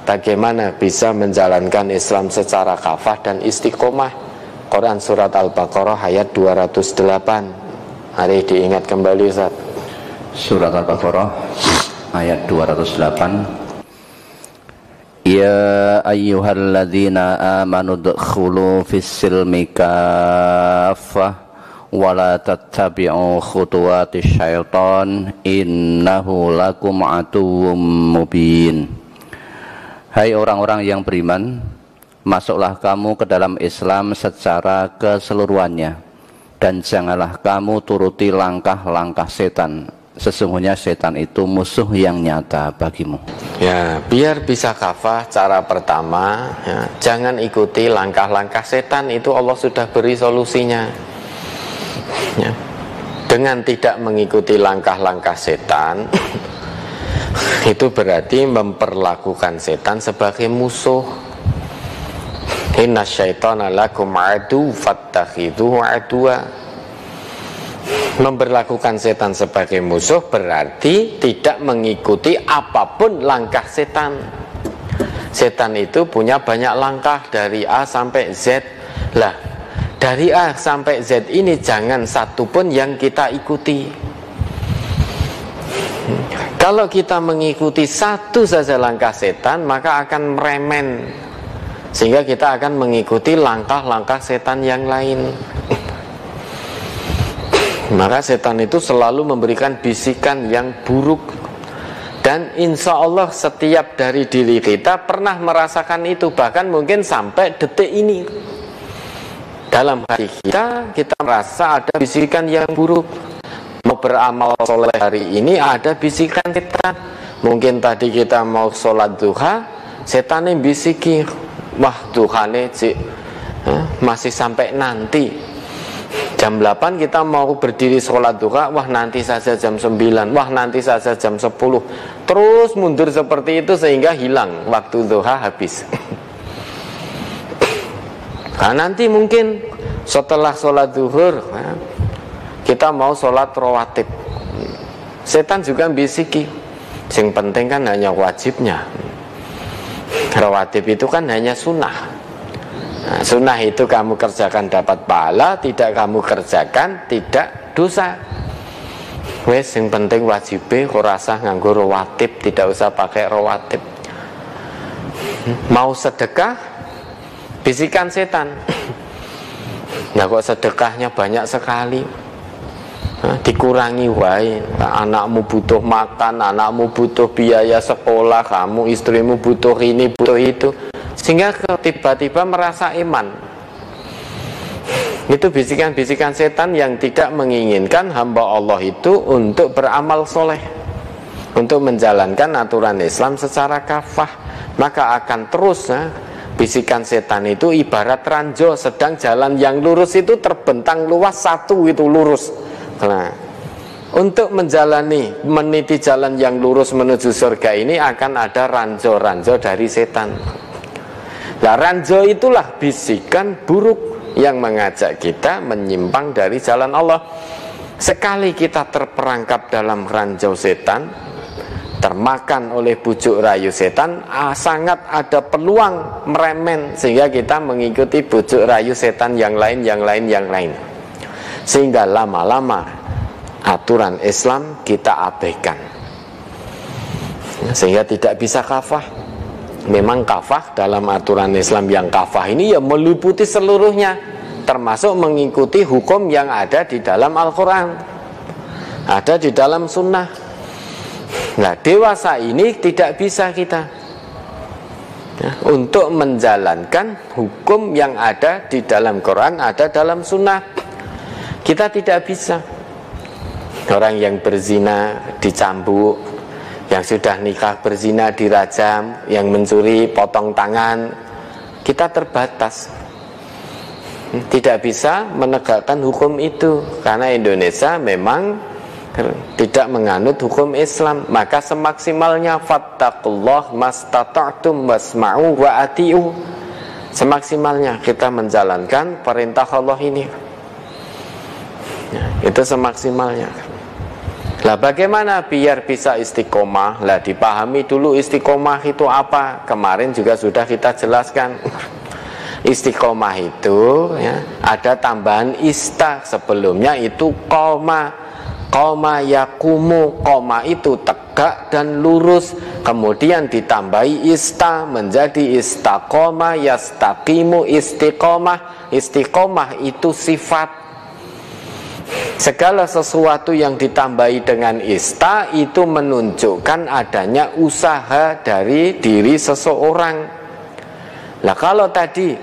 bagaimana bisa menjalankan Islam secara kafah dan istiqomah. Quran surat Al-Baqarah ayat 208. Mari diingat kembali Ustaz. Surat Al-Baqarah ayat 208. Ya ayyuhalladzina amanu dkhulu fis-silmi kaffah wa la tattabi'u khutuwatis syaitan innahu lakum aduwwum mubin. Hai orang-orang yang beriman, masuklah kamu ke dalam Islam secara keseluruhannya, dan janganlah kamu turuti langkah-langkah setan. Sesungguhnya setan itu musuh yang nyata bagimu. Ya, biar bisa kafah, cara pertama ya, jangan ikuti langkah-langkah setan. Itu Allah sudah beri solusinya ya. Dengan tidak mengikuti langkah-langkah setan itu berarti memperlakukan setan sebagai musuh. Inna syaitana lakum adu fattakhidhuhu aduwa. Memperlakukan setan sebagai musuh berarti tidak mengikuti apapun langkah setan. Setan itu punya banyak langkah dari A sampai Z. Lah, dari A sampai Z ini jangan satu pun yang kita ikuti. Kalau kita mengikuti satu saja langkah setan, maka akan meremen, sehingga kita akan mengikuti langkah-langkah setan yang lain. Maka setan itu selalu memberikan bisikan yang buruk. Dan insya Allah setiap dari diri kita pernah merasakan itu. Bahkan mungkin sampai detik ini dalam hati kita merasa ada bisikan yang buruk. Mau beramal soleh hari ini ada bisikan setan. Mungkin tadi kita mau sholat duha, setan yang bisiki, wah duhane masih sampai nanti. Jam 8 kita mau berdiri sholat duha, wah nanti saja jam 9, wah nanti saja jam 10. Terus mundur seperti itu sehingga hilang waktu duha habis. Nah, nanti mungkin setelah sholat zuhur kita mau sholat rawatib, setan juga bisiki, yang penting kan hanya wajibnya. Rawatib itu kan hanya sunnah. Nah, sunnah itu kamu kerjakan dapat pahala, tidak kamu kerjakan tidak dosa. Wes yang penting wajibnya kok rasa nganggo rawatib, tidak usah pakai rawatib. Mau sedekah, bisikan setan. Nah kok sedekahnya banyak sekali, dikurangi wae. Anakmu butuh makan, anakmu butuh biaya sekolah, kamu istrimu butuh ini butuh itu, sehingga tiba-tiba merasa iman. Itu bisikan-bisikan setan yang tidak menginginkan hamba Allah itu untuk beramal soleh, untuk menjalankan aturan Islam secara kafah. Maka akan terus bisikan setan itu ibarat ranjau, sedang jalan yang lurus itu terbentang luas, satu itu lurus. Nah, untuk meniti jalan yang lurus menuju surga ini akan ada ranjau-ranjau dari setan. Nah, ranjau itulah bisikan buruk yang mengajak kita menyimpang dari jalan Allah. Sekali kita terperangkap dalam ranjau setan, termakan oleh bujuk rayu setan, sangat ada peluang meremen, sehingga kita mengikuti bujuk rayu setan yang lain. Sehingga lama-lama aturan Islam kita abaikan, sehingga tidak bisa kafah. Memang kafah dalam aturan Islam yang kafah ini ya meliputi seluruhnya, termasuk mengikuti hukum yang ada di dalam Al-Quran, ada di dalam sunnah. Nah, dewasa ini tidak bisa kita untuk menjalankan hukum yang ada di dalam Quran, ada dalam sunnah. Kita tidak bisa. Orang yang berzina dicambuk, yang sudah nikah berzina dirajam, yang mencuri potong tangan. Kita terbatas, tidak bisa menegakkan hukum itu, karena Indonesia memang tidak menganut hukum Islam. Maka semaksimalnya fattaqullah mastata'tum wasma'u wa ati'u, semaksimalnya kita menjalankan perintah Allah ini, itu semaksimalnya. Lah bagaimana biar bisa istiqomah? Lah dipahami dulu istiqomah itu apa. Kemarin juga sudah kita jelaskan. Istiqomah itu ya, ada tambahan ista, sebelumnya itu koma. Koma yakumu, koma itu tegak dan lurus. Kemudian ditambahi ista menjadi istaqoma, yastaqimu, istiqomah. Istiqomah itu sifat. Segala sesuatu yang ditambahi dengan ista itu menunjukkan adanya usaha dari diri seseorang. Nah kalau tadi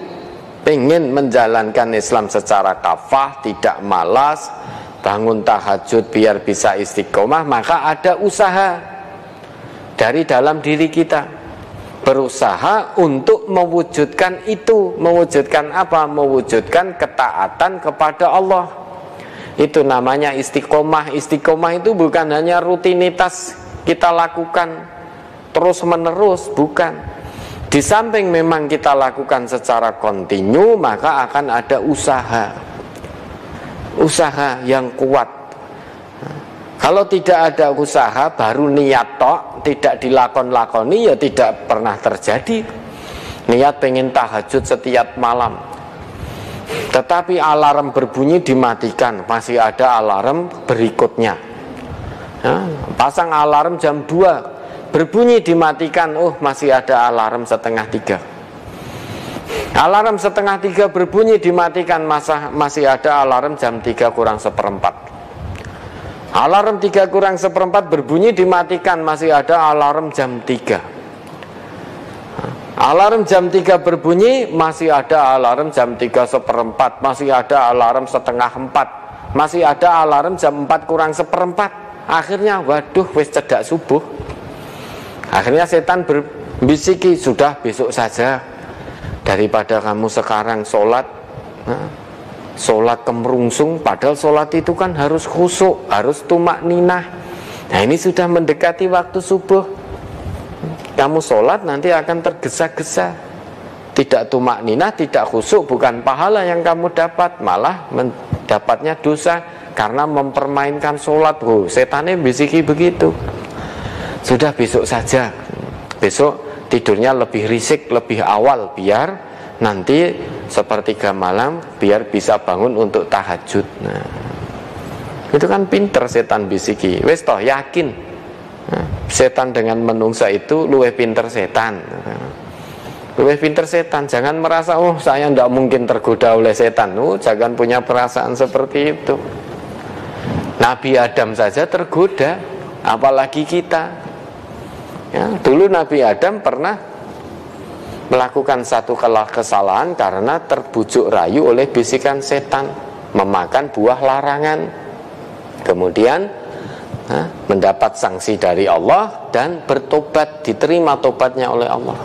pengen menjalankan Islam secara kafah, tidak malas, bangun tahajud biar bisa istiqomah, maka ada usaha dari dalam diri kita. Berusaha untuk mewujudkan itu. Mewujudkan apa? Mewujudkan ketaatan kepada Allah. Itu namanya istiqomah. Istiqomah itu bukan hanya rutinitas kita lakukan terus menerus, bukan. Di samping memang kita lakukan secara kontinu, maka akan ada usaha yang kuat. Kalau tidak ada usaha, baru niat tok, tidak dilakoni, ya tidak pernah terjadi. Niat pengen tahajud setiap malam, tetapi alarm berbunyi dimatikan, masih ada alarm berikutnya. Pasang alarm jam 2, berbunyi dimatikan, masih ada alarm setengah 3. Alarm setengah 3 berbunyi dimatikan, masih ada alarm jam 3 kurang seperempat. Alarm 3 kurang seperempat berbunyi dimatikan, masih ada alarm jam 3. Alarm jam 3 berbunyi, masih ada alarm jam 3 seperempat, masih ada alarm setengah 4, masih ada alarm jam 4 kurang seperempat. Akhirnya waduh wis cedak subuh. Akhirnya setan berbisiki, sudah besok saja, daripada kamu sekarang sholat kemerungsung, padahal sholat itu kan harus khusyuk, harus tumak ninah. Nah ini sudah mendekati waktu subuh, kamu sholat nanti akan tergesa-gesa, tidak tumak ninah, tidak khusyuk, bukan pahala yang kamu dapat, malah mendapatnya dosa karena mempermainkan sholat. Setannya bisiki begitu. Sudah besok saja, besok tidurnya lebih risik, lebih awal, biar nanti sepertiga malam biar bisa bangun untuk tahajud. Nah, itu kan pinter setan bisiki. Wes toh yakin, setan dengan menungsa itu luwih pinter setan. Luwih pinter setan. Jangan merasa saya tidak mungkin tergoda oleh setan. Jangan punya perasaan seperti itu. Nabi Adam saja tergoda, apalagi kita. Dulu Nabi Adam pernah melakukan satu kesalahan karena terbujuk rayu oleh bisikan setan, memakan buah larangan. Kemudian mendapat sanksi dari Allah dan bertobat, diterima tobatnya oleh Allah.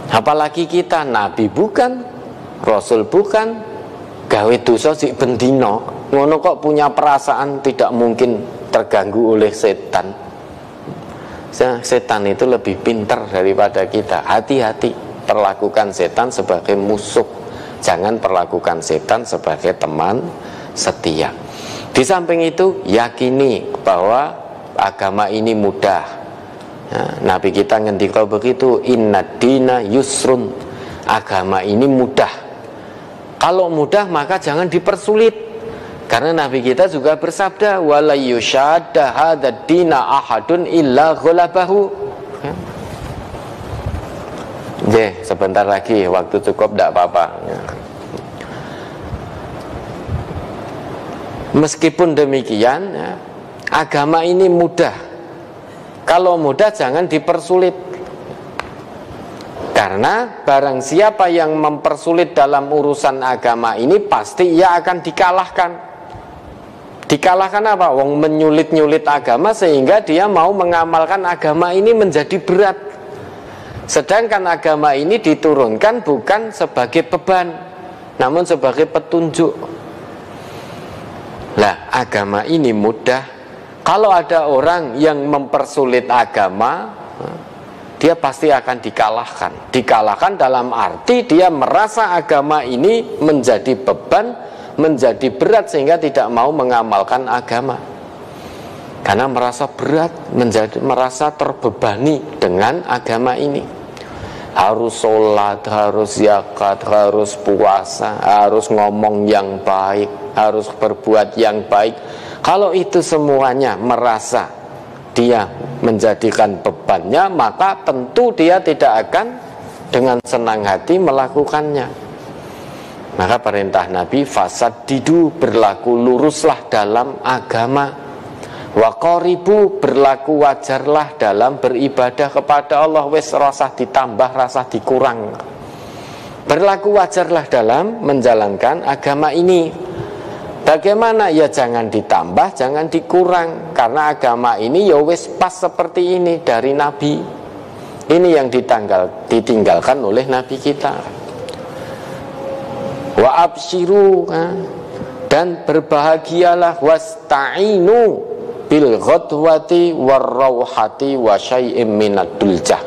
Apalagi kita, Nabi bukan, Rasul bukan, gawe dosa sik bendino, ngono kok punya perasaan tidak mungkin terganggu oleh setan. Setan itu lebih pintar daripada kita. Hati-hati, perlakukan setan sebagai musuh, jangan perlakukan setan sebagai teman setia. Di samping itu, yakini bahwa agama ini mudah. Nabi kita ngendika begitu, innad dina yusrun, agama ini mudah. Kalau mudah maka jangan dipersulit. Karena Nabi kita juga bersabda, wala yushadda hadzal dina ahadun illa ghalabahu. Sebentar lagi, waktu cukup, tidak apa-apa. Meskipun demikian, agama ini mudah. Kalau mudah jangan dipersulit. Karena barang siapa yang mempersulit dalam urusan agama ini, pasti ia akan dikalahkan. Dikalahkan apa? Wong menyulit-nyulit agama sehingga dia mau mengamalkan agama ini menjadi berat. Sedangkan agama ini diturunkan bukan sebagai beban, namun sebagai petunjuk. Lah, agama ini mudah. Kalau ada orang yang mempersulit agama, dia pasti akan dikalahkan. Dikalahkan dalam arti dia merasa agama ini menjadi beban, menjadi berat sehingga tidak mau mengamalkan agama. karena merasa berat, merasa terbebani dengan agama ini. Harus sholat, harus zakat, harus puasa, harus ngomong yang baik, harus berbuat yang baik. Kalau itu semuanya merasa dia menjadikan bebannya, maka tentu dia tidak akan dengan senang hati melakukannya. Maka perintah Nabi, fasaddidu, berlaku luruslah dalam agama. Wa qaribu, berlaku wajarlah dalam beribadah kepada Allah. Wis rasah ditambah, rasah dikurang. Berlaku wajarlah dalam menjalankan agama ini. Bagaimana? Ya jangan ditambah, jangan dikurang. Karena agama ini ya wis pas seperti ini dari Nabi. Ini yang ditinggalkan oleh Nabi kita. Wa absyiru, dan berbahagialah, wasta'inu bil ghadwati warrauhati wa syai'im minad duljah,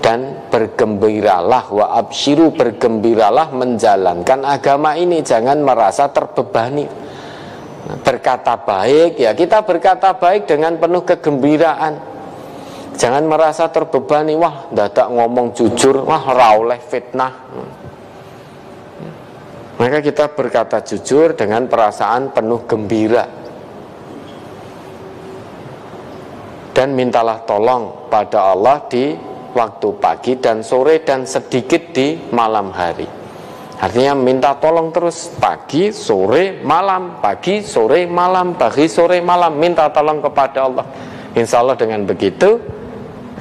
dan bergembiralah, wa absyiru, bergembiralah menjalankan agama ini, jangan merasa terbebani. Berkata baik, ya kita berkata baik dengan penuh kegembiraan, jangan merasa terbebani. Wah, dadak ngomong jujur, wah ra oleh fitnah. Maka kita berkata jujur dengan perasaan penuh gembira. Dan mintalah tolong pada Allah di waktu pagi dan sore, dan sedikit di malam hari. Artinya minta tolong terus, pagi, sore, malam, pagi, sore, malam, pagi, sore, malam, minta tolong kepada Allah. Insya Allah dengan begitu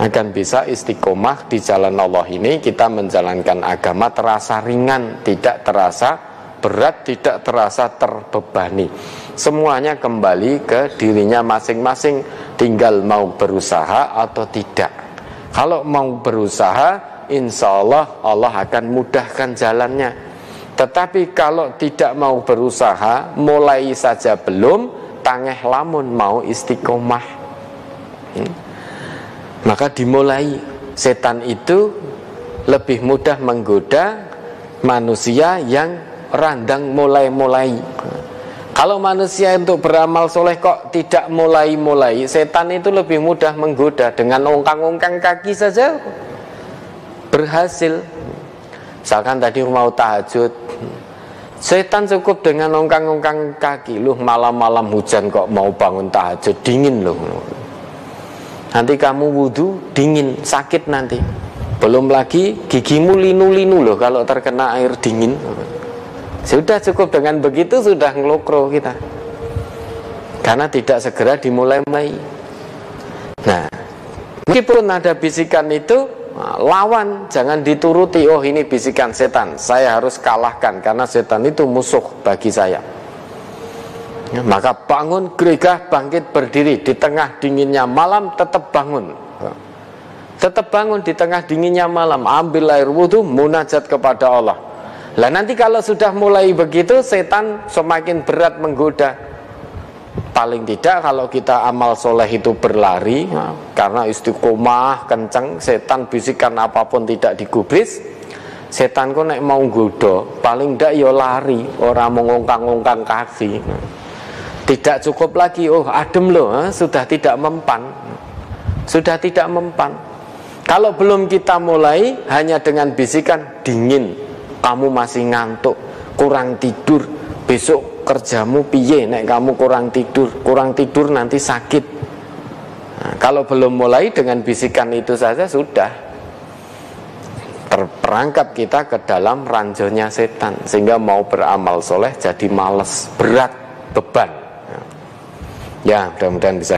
akan bisa istiqomah di jalan Allah ini. Kita menjalankan agama terasa ringan, tidak terasa berat, tidak terasa terbebani. Semuanya kembali ke dirinya masing-masing, tinggal mau berusaha atau tidak. Kalau mau berusaha, insya Allah Allah akan mudahkan jalannya. Tetapi kalau tidak mau berusaha, mulai saja belum, tangeh lamun mau istiqomah, maka dimulai. Setan itu lebih mudah menggoda manusia yang randang mulai-mulai. Kalau manusia untuk beramal soleh kok tidak mulai-mulai, setan itu lebih mudah menggoda. Dengan ongkang-ongkang kaki saja berhasil. Misalkan tadi mau tahajud, setan cukup dengan ongkang-ongkang kaki. Loh, malam-malam hujan kok mau bangun tahajud, dingin loh. Nanti kamu wudhu, dingin, sakit nanti. Belum lagi gigimu linu-linu loh kalau terkena air dingin. Sudah cukup dengan begitu sudah ngelokro kita, karena tidak segera dimulai-mulai. Nah, meskipun ada bisikan itu, lawan, jangan dituruti. Oh, ini bisikan setan, saya harus kalahkan karena setan itu musuh bagi saya. Ya, maka bangun, geregah, bangkit, berdiri di tengah dinginnya malam, tetap bangun. Tetap bangun di tengah dinginnya malam, ambil air wudhu, munajat kepada Allah. Lah nanti kalau sudah mulai begitu, setan semakin berat menggoda. Paling tidak kalau kita amal soleh itu berlari, karena istiqomah kencang, setan bisikan apapun tidak digubris. Setan kok nek mau godo, paling tidak ya lari, orang mengongkang-ongkang kaki. Tidak cukup lagi, oh adem loh, sudah tidak mempan. Sudah tidak mempan. Kalau belum kita mulai, hanya dengan bisikan dingin, kamu masih ngantuk, kurang tidur, besok kerjamu piye nek kamu kurang tidur nanti sakit. Nah, kalau belum mulai dengan bisikan itu saja sudah terperangkap kita ke dalam ranjaunya setan, sehingga mau beramal soleh jadi malas, berat, beban. Ya, mudah-mudahan bisa